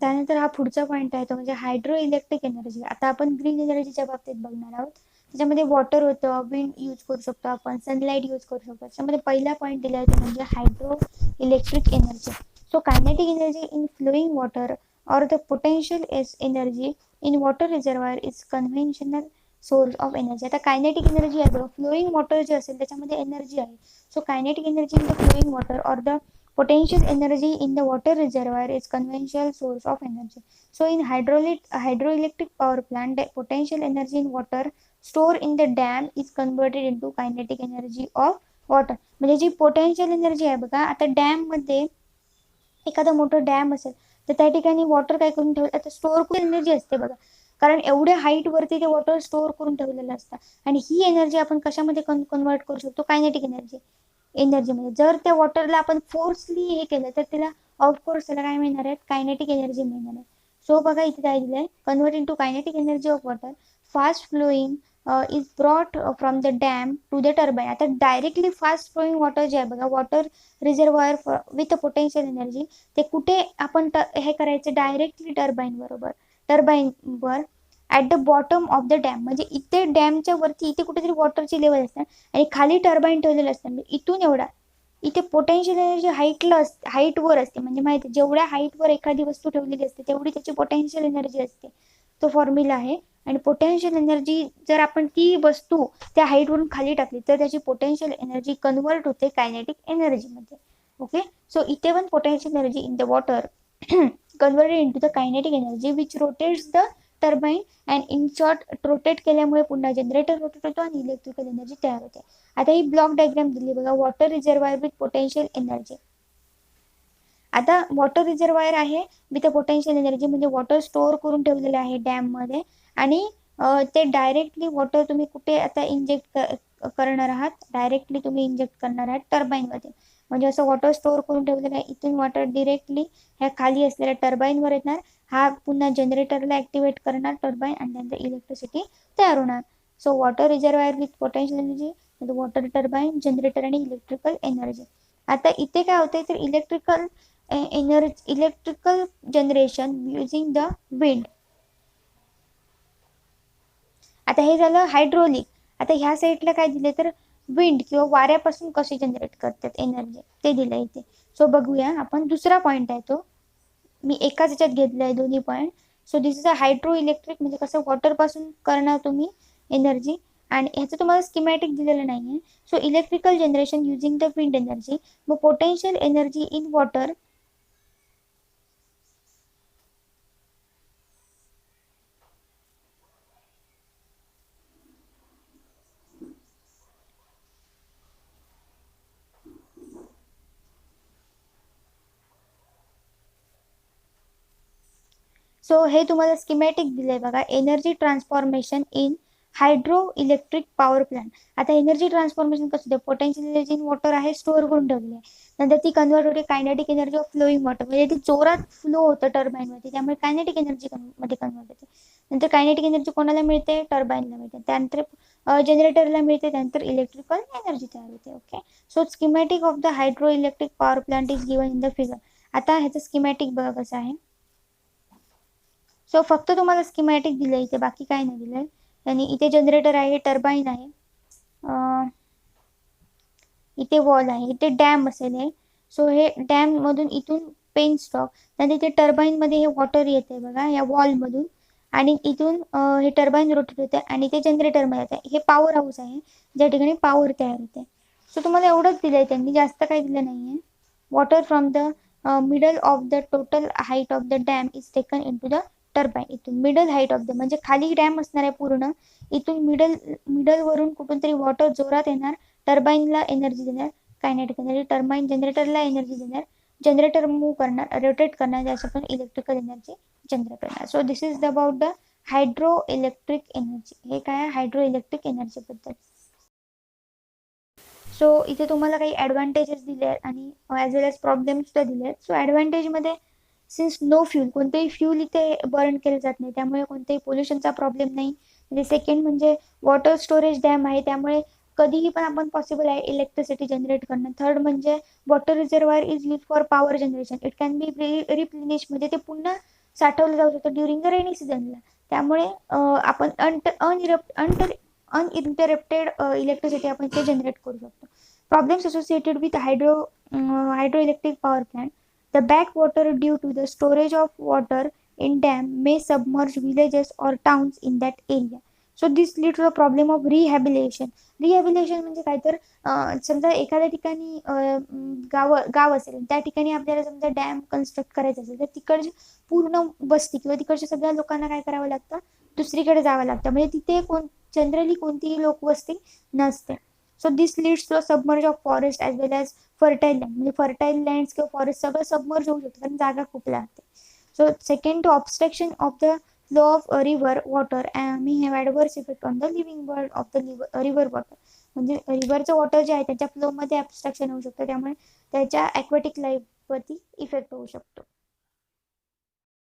त्यानंतर हा पुढचा पॉईंट आहे तो म्हणजे हायड्रो इलेक्ट्रिक एनर्जी. आता आपण ग्रीन एनर्जीच्या बाबतीत बघणार आहोत. त्याच्यामध्ये वॉटर होतं, विंड यूज करू शकतो आपण, सनलाईट यूज करू शकतो. त्याच्यामध्ये पहिला पॉईंट दिला आहे तो म्हणजे hydro electric energy. So kinetic energy in flowing water or the potential energy in water reservoir is conventional source of energy. आता कायनेटिक एनर्जी आहे बघा, फ्लोईंग वॉटर जे असेल त्याच्यामध्ये एनर्जी आहे. So kinetic energy in the flowing water or the potential energy in the water reservoir is conventional source of energy. So in hydroelectric power plant, the potential energy in water stored in the dam is converted into kinetic energy of water. म्हणजे जी potential energy आहे बघा, आता dam मध्ये एखादा मोठं dam असेल तर त्या ठिकाणी वॉटर काय करून ठेवलं, आता स्टोअर करून एनर्जी असते बघा, कारण एवढ्या हाईट वरती ते वॉटर स्टोअर करून ठेवलेलं असतं. आणि ही एनर्जी आपण कशामध्ये कन्वर्ट करू शकतो, कायनेटिक एनर्जीमध्ये. जर त्या वॉटरला आपण फोर्सली हे केलं तर त्याला ऑफकोर्स त्याला काय मिळणार आहे, कायनेटिक एनर्जी मिळणार आहे. सो बघा इथे काय दिलंय, convert into kinetic energy of water, fast flowing is brought from the dam to the turbine. आता डायरेक्टली फास्ट फ्लोईंग वॉटर जे आहे बघा, water reservoir with potential energy, ते कुठे आपण हे करायचं, डायरेक्टली टर्बाईनवर at the bottom of the dam. म्हणजे इथे डॅमच्या वरती इथे कुठेतरी वॉटरची लेवल असते आणि खाली टर्बाईन ठेवलेलं असतं. म्हणजे इथून एवढा इथे पोटेन्शियल एनर्जी हाईटवर असते. म्हणजे माहिती जेवढ्या हाईटवर एखादी वस्तू ठेवलेली असते तेवढी त्याची पोटेन्शियल एनर्जी असते. तो फॉर्म्युला आहे. आणि पोटेन्शियल एनर्जी जर आपण ती वस्तू त्या हाईटवरून खाली टाकली तर त्याची पोटेन्शियल एनर्जी कन्वर्ट होते कायनेटिक एनर्जीमध्ये. ओके, सो इथे पण potential energy in the water converted into the kinetic energy which rotates the turbine and in short rotate केल्यामुळे पुन्हा जनरेटर रोटेट होतो आणि इलेक्ट्रिकल एनर्जी तयार होते. आता ही ब्लॉक डायग्राम दिली बघा, water reservoir with potential energy. आता वॉटर रिझर्वायर आहे विथ पोटेन्शियल एनर्जी, म्हणजे वॉटर स्टोअर करून ठेवलेलं आहे डॅम मध्ये आणि ते डायरेक्टली वॉटर तुम्ही कुठे आता इंजेक्ट करणार आहात, डायरेक्टली तुम्ही इंजेक्ट करणार आहात टर्बाईन मध्ये. म्हणजे असं वॉटर स्टोअर करून ठेवलेलं आहे, इथून वॉटर डिरेक्टली ह्या खाली असलेल्या टर्बाईन वर येणार, हा पुन्हा जनरेटरला ऍक्टिव्हेट करणार टर्बाईन आणि त्यानंतर इलेक्ट्रिसिटी तयार होणार. So water reservoir with potential energy, water turbine, generator आणि इलेक्ट्रिकल एनर्जी. आता इथे काय होतंय तर electrical generation using the wind. आता हे झालं हायड्रोलिक. आता ह्या साईडला काय दिले तर विंड किंवा वाऱ्यापासून कसे जनरेट करतात एनर्जी ते दिलंय इथे. सो बघूया आपण, दुसरा पॉईंट आहे तो मी एकाच ह्याच्यात घेतलाय दोन्ही point. So this is a hydro electric, म्हणजे कसं वॉटर पासून करणार तुम्ही एनर्जी, आणि ह्याचं तुम्हाला स्कीमॅटिक दिलेलं नाहीये. So electrical generation using the wind energy, मग potential energy in water. So हे तुम्हाला स्कीमॅटिक दिलंय बघा, energy transformation in hydro electric power plant. आता एनर्जी ट्रान्सफॉर्मेशन कसं होतं, पोटेन्शियल एनर्जी इन वॉटर आहे, स्टोअर करून ठेवली आहे, नंतर ती कन्वर्ट होते kinetic energy of flowing water, म्हणजे ती जोरात फ्लो होतं टर्बाईन मध्ये, त्यामुळे कायनेटिक एनर्जी मध्ये कन्वर्ट होते. नंतर कायनेटिक एनर्जी कोणाला मिळते, टर्बाईनला मिळते, त्यानंतर जनरेटरला मिळते, त्यानंतर इलेक्ट्रिकल एनर्जी तयार होते. Okay, so schematic of the hydro electric power plant is given in the figure. आता ह्याचं स्कीमॅटिक बघा कसं आहे. सो फक्त तुम्हाला स्कीमॅटिक दिलंय इथे, बाकी काय नाही दिलंय. आणि इथे जनरेटर आहे, टर्बाईन आहे, इथे वॉल आहे, इथे डॅम असेल हे. सो हे डॅम मधून इथून पेन स्टॉक, आणि इथे टर्बाईन मध्ये हे वॉटर येते बघा या वॉल मधून, आणि इथून हे टर्बाईन रोटेट होते आणि ते जनरेटर मध्ये येते. हे पॉवर हाऊस आहे ज्या ठिकाणी पॉवर तयार होते. सो तुम्हाला एवढंच दिलंय त्यांनी, जास्त काही दिलं नाहीये. Water from the middle of the total height of the dam is taken in to the turbine. इथून मिडल हाईट ऑफ द, म्हणजे खाली डॅम असणार आहे पूर्ण, इथून मिडल वरून कुठून तरी वॉटर जोरात येणार, टर्बाईनला एनर्जी देणार, कायनेटिक एनर्जी, टर्बाईन जनरेटरला एनर्जी देणार, जनरेटर मूव्ह करणार, रोटेट करणार, ज्याचं पण इलेक्ट्रिकल एनर्जी जनरेट करणार. So this is about the hydro electric energy. हे काय आहे हायड्रो इलेक्ट्रिक एनर्जी बद्दल. सो इथे तुम्हाला काही ॲडव्हान्टेजेस दिले आहेत आणि ॲज वेल एज प्रॉब्लेम सुद्धा दिले आहेत. सो ॲडव्हान्टेजमध्ये सिन्स नो फ्यूल, कोणतेही फ्यूल इथे बर्न केले जात नाही, त्यामुळे कोणतेही पोल्युशनचा प्रॉब्लेम नाही. म्हणजे सेकंड म्हणजे वॉटर स्टोरेज डॅम आहे, त्यामुळे कधीही पण आपण पॉसिबल आहे इलेक्ट्रिसिटी जनरेट करणं. थर्ड म्हणजे water reservoir is use for power generation, it can be replenish, म्हणजे ते पुन्हा साठवलं जाऊ शकतं ड्युरिंग द रेनी सीझनला. त्यामुळे आपण अनइंटरप्टेड इलेक्ट्रिसिटी आपण ते जनरेट करू शकतो. Problems associated with hydro electric power plant. The back water due to the storage of water in dam may submerge villages or towns in that area. So this leads to the problem of rehabilitation. Rehabilitation म्हणजे काय तर समजा एखाद्या ठिकाणी गाव असेल, त्या ठिकाणी आपल्याला समजा डॅम कन्स्ट्रक्ट करायचं असेल, तर तिकडची पूर्ण वस्ती किंवा तिकडच्या सगळ्या लोकांना काय करावं लागतं, दुसरीकडे जावं लागतं. म्हणजे तिथे जनरली कोणतीही लोकवस्ती नसते. So this leads to submerge of forest as well as fertile land. म्हणजे फर्टाईल लँड्स किंवा फॉरेस्ट सगळं सबमर्ज होऊ शकतं, कारण जागा खूप लागते. So second, to obstruction of the flow of river water may have adverse effect on the living world of the river water. म्हणजे रिव्हरचं वॉटर जे आहे त्याच्या फ्लो मध्ये ॲब्स्ट्रॅक्शन होऊ शकतं, त्यामुळे त्याच्या ॲक्वॅटिक लाईफ वरती इफेक्ट होऊ शकतो.